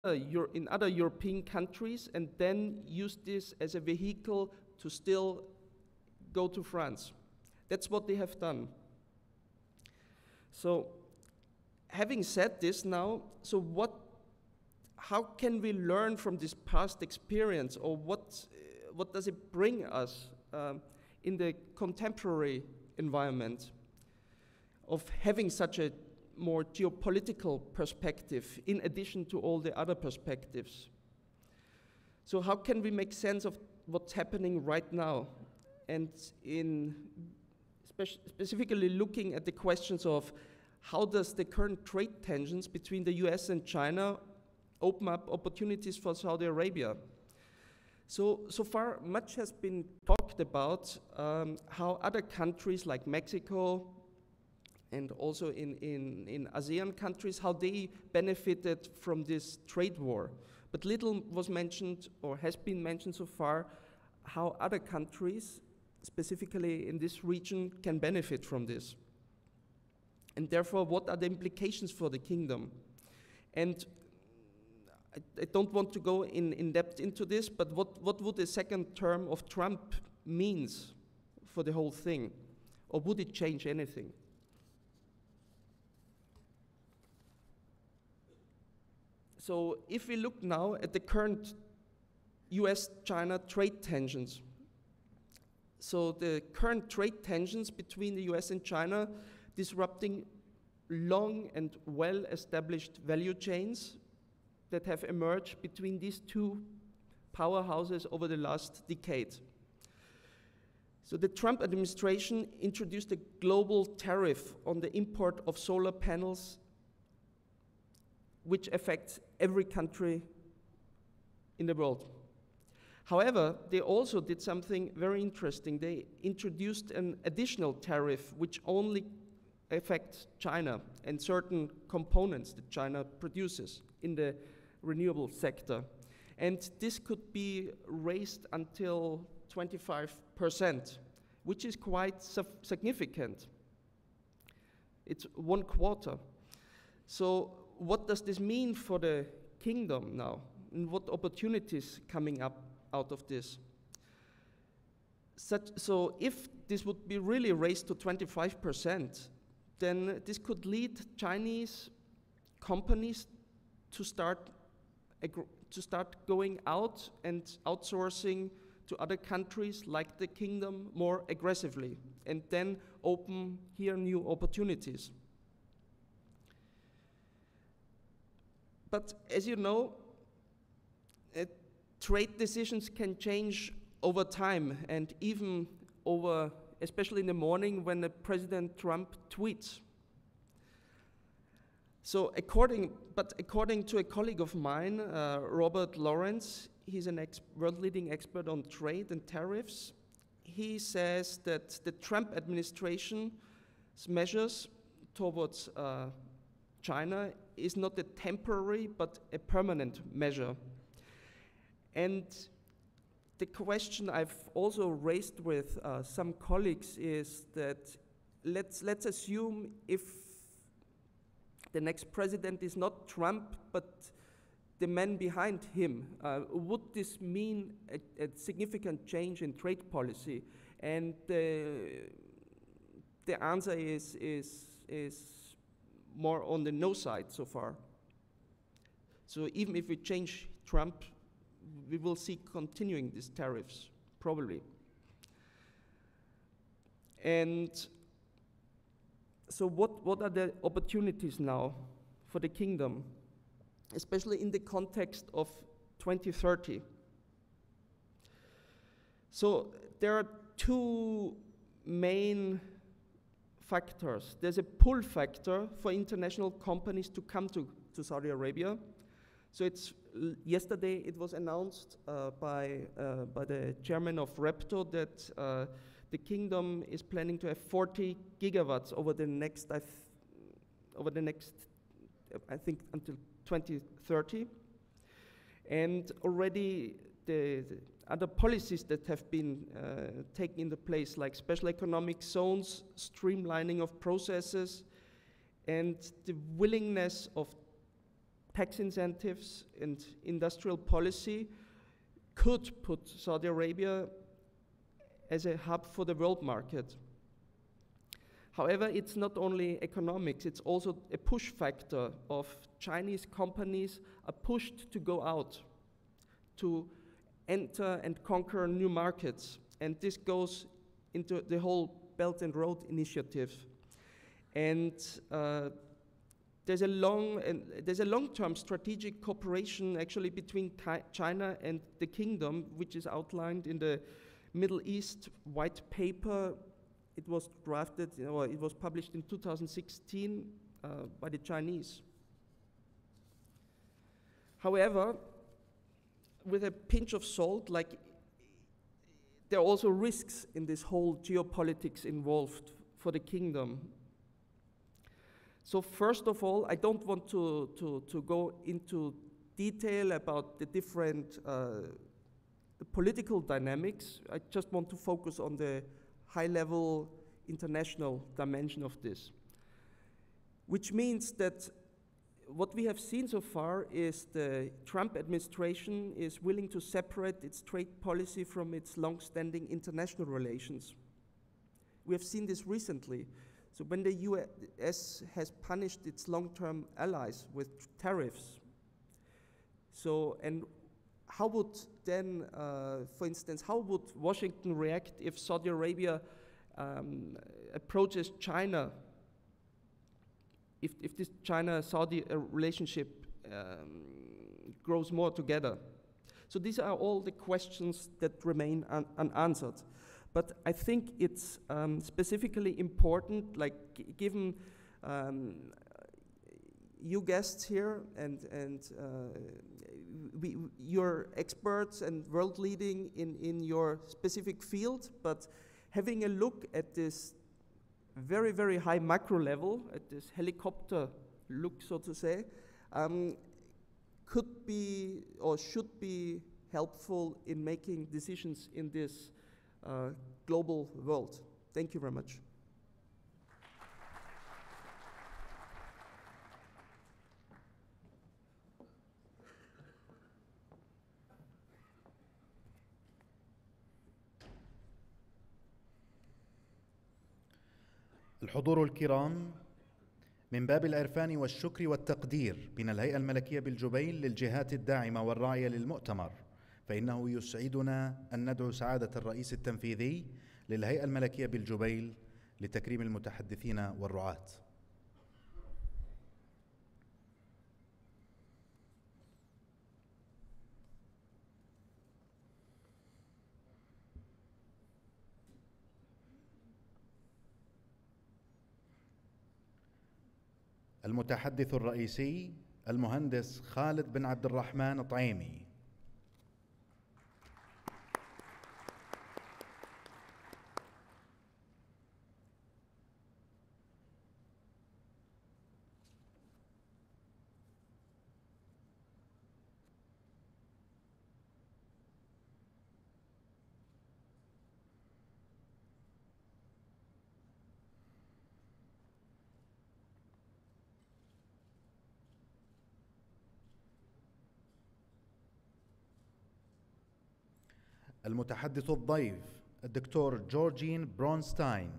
in other European countries and then use this as a vehicle to still go to France. That's what they have done. So, having said this now, so how can we learn from this past experience, or what does it bring us in the contemporary environment of having such a more geopolitical perspective in addition to all the other perspectives? So how can we make sense of what's happening right now, and in specifically looking at the questions of how does the current trade tensions between the US and China open up opportunities for Saudi Arabia? So far, much has been talked about how other countries like Mexico and also in ASEAN countries, how they benefited from this trade war. But little was mentioned, or has been mentioned so far, how other countries, specifically in this region, can benefit from this. And therefore, what are the implications for the kingdom? And I don't want to go in depth into this, but what would the second term of Trump means for the whole thing? Or would it change anything? So if we look now at the current US-China trade tensions, so the current trade tensions between the US and China disrupting long and well-established value chains that have emerged between these two powerhouses over the last decade. So the Trump administration introduced a global tariff on the import of solar panels, which affects every country in the world. However, they also did something very interesting. They introduced an additional tariff which only affects China and certain components that China produces in the renewable sector. And this could be raised until 25%, which is quite significant. It's 1/4. So what does this mean for the kingdom now? And what opportunities coming up out of this? So if this would be really raised to 25%, then this could lead Chinese companies to start going out and outsourcing to other countries like the kingdom more aggressively, and then open here new opportunities. But as you know, trade decisions can change over time, and even especially in the morning when President Trump tweets. So according to a colleague of mine, Robert Lawrence, he's a world-leading expert on trade and tariffs. He says that the Trump administration's measures towards China is not a temporary but a permanent measure. And the question I've also raised with some colleagues is that let's assume if the next president is not Trump, but the man behind him, would this mean a significant change in trade policy? And the answer is more on the no side so far. So even if we change Trump, we will see continuing these tariffs, probably. And so what are the opportunities now for the kingdom, especially in the context of 2030? So there are two main factors. There's a pull factor for international companies to come to Saudi Arabia. So yesterday it was announced by the chairman of Repto that the kingdom is planning to have 40 gigawatts over the next, I think, until 2030. And already the other policies that have been taken into place, like special economic zones, streamlining of processes, and the willingness of tax incentives and industrial policy could put Saudi Arabia as a hub for the world market. However, it's not only economics, it's also a push factor of Chinese companies are pushed to go out, to enter and conquer new markets. And this goes into the whole Belt and Road Initiative. And there's a long-term strategic cooperation actually between China and the kingdom, which is outlined in the Middle East White Paper. It was drafted, it was published in 2016 by the Chinese. However, with a pinch of salt, like, there are also risks in this whole geopolitics involved for the kingdom. So first of all, I don't want to go into detail about the different political dynamics. I just want to focus on the high-level international dimension of this, which means that what we have seen so far is the Trump administration is willing to separate its trade policy from its long-standing international relations. We have seen this recently. So when the US has punished its long-term allies with tariffs, so, and how would then, for instance, how would Washington react if Saudi Arabia approaches China, if this China-Saudi relationship grows more together? So these are all the questions that remain unanswered. But I think it's specifically important, like given you guests here and you're experts and world leading in your specific field, but having a look at this very, very high macro level, at this helicopter look, so to say, could be or should be helpful in making decisions in this global world. Thank you very much. الحضور الكرام، من باب العرفان والشكر والتقدير من الهيئة الملكية بالجبيل للجهات الداعمة والراعية للمؤتمر، فإنه يسعدنا أن ندعو سعادة الرئيس التنفيذي للهيئة الملكية بالجبيل لتكريم المتحدثين والرعاة. المتحدث الرئيسي المهندس خالد بن عبد الرحمن طعيمي. المتحدث الضيف الدكتور جورجين برونستاين.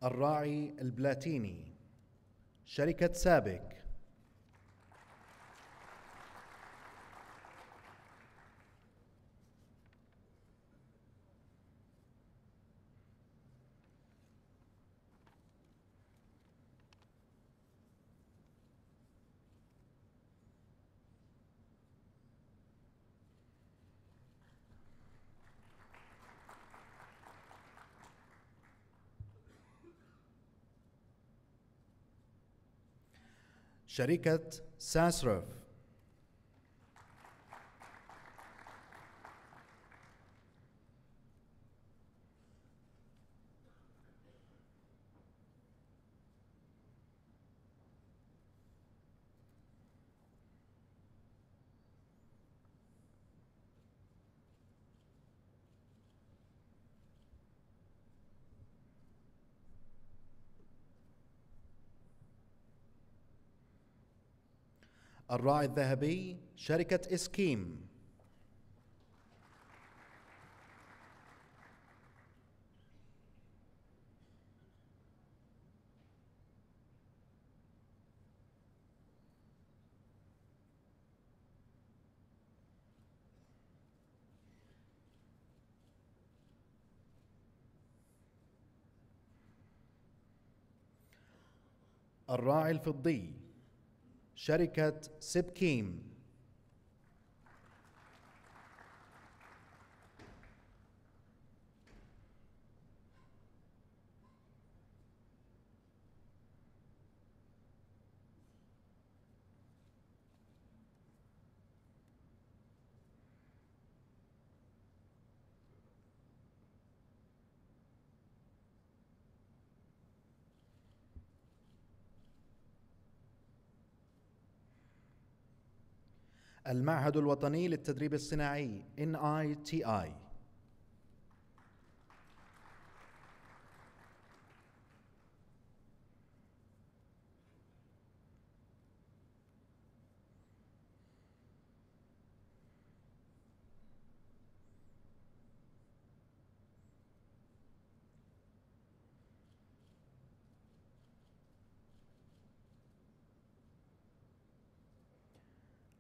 الراعي البلاتيني شركة سابك. شركة ساسروف. الراعي الذهبي شركة إسكيم. الراعي الفضي شركة سبكيم. المعهد الوطني للتدريب الصناعي NITI.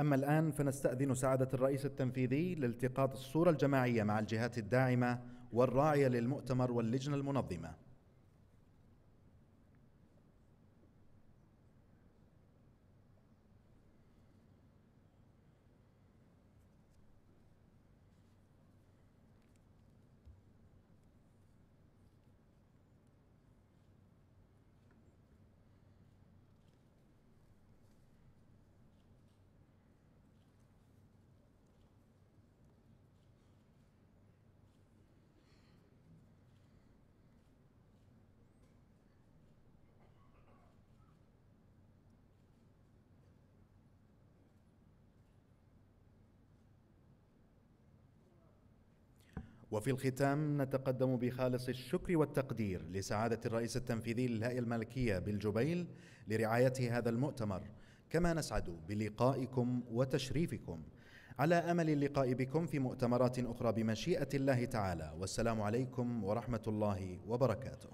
أما الآن فنستأذن سعادة الرئيس التنفيذي لالتقاط الصورة الجماعية مع الجهات الداعمة والراعية للمؤتمر واللجنة المنظمة. وفي الختام نتقدم بخالص الشكر والتقدير لسعادة الرئيس التنفيذي للهيئة الملكية بالجبيل لرعاية هذا المؤتمر، كما نسعد بلقائكم وتشريفكم، على أمل اللقاء بكم في مؤتمرات أخرى بمشيئة الله تعالى، والسلام عليكم ورحمة الله وبركاته.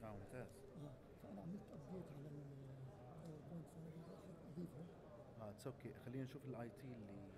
ممتاز. فانا عملت ابديت على الباوربوينت فانا بدي اضيفه. اتس اوكي، خلينا نشوف الاي تي اللي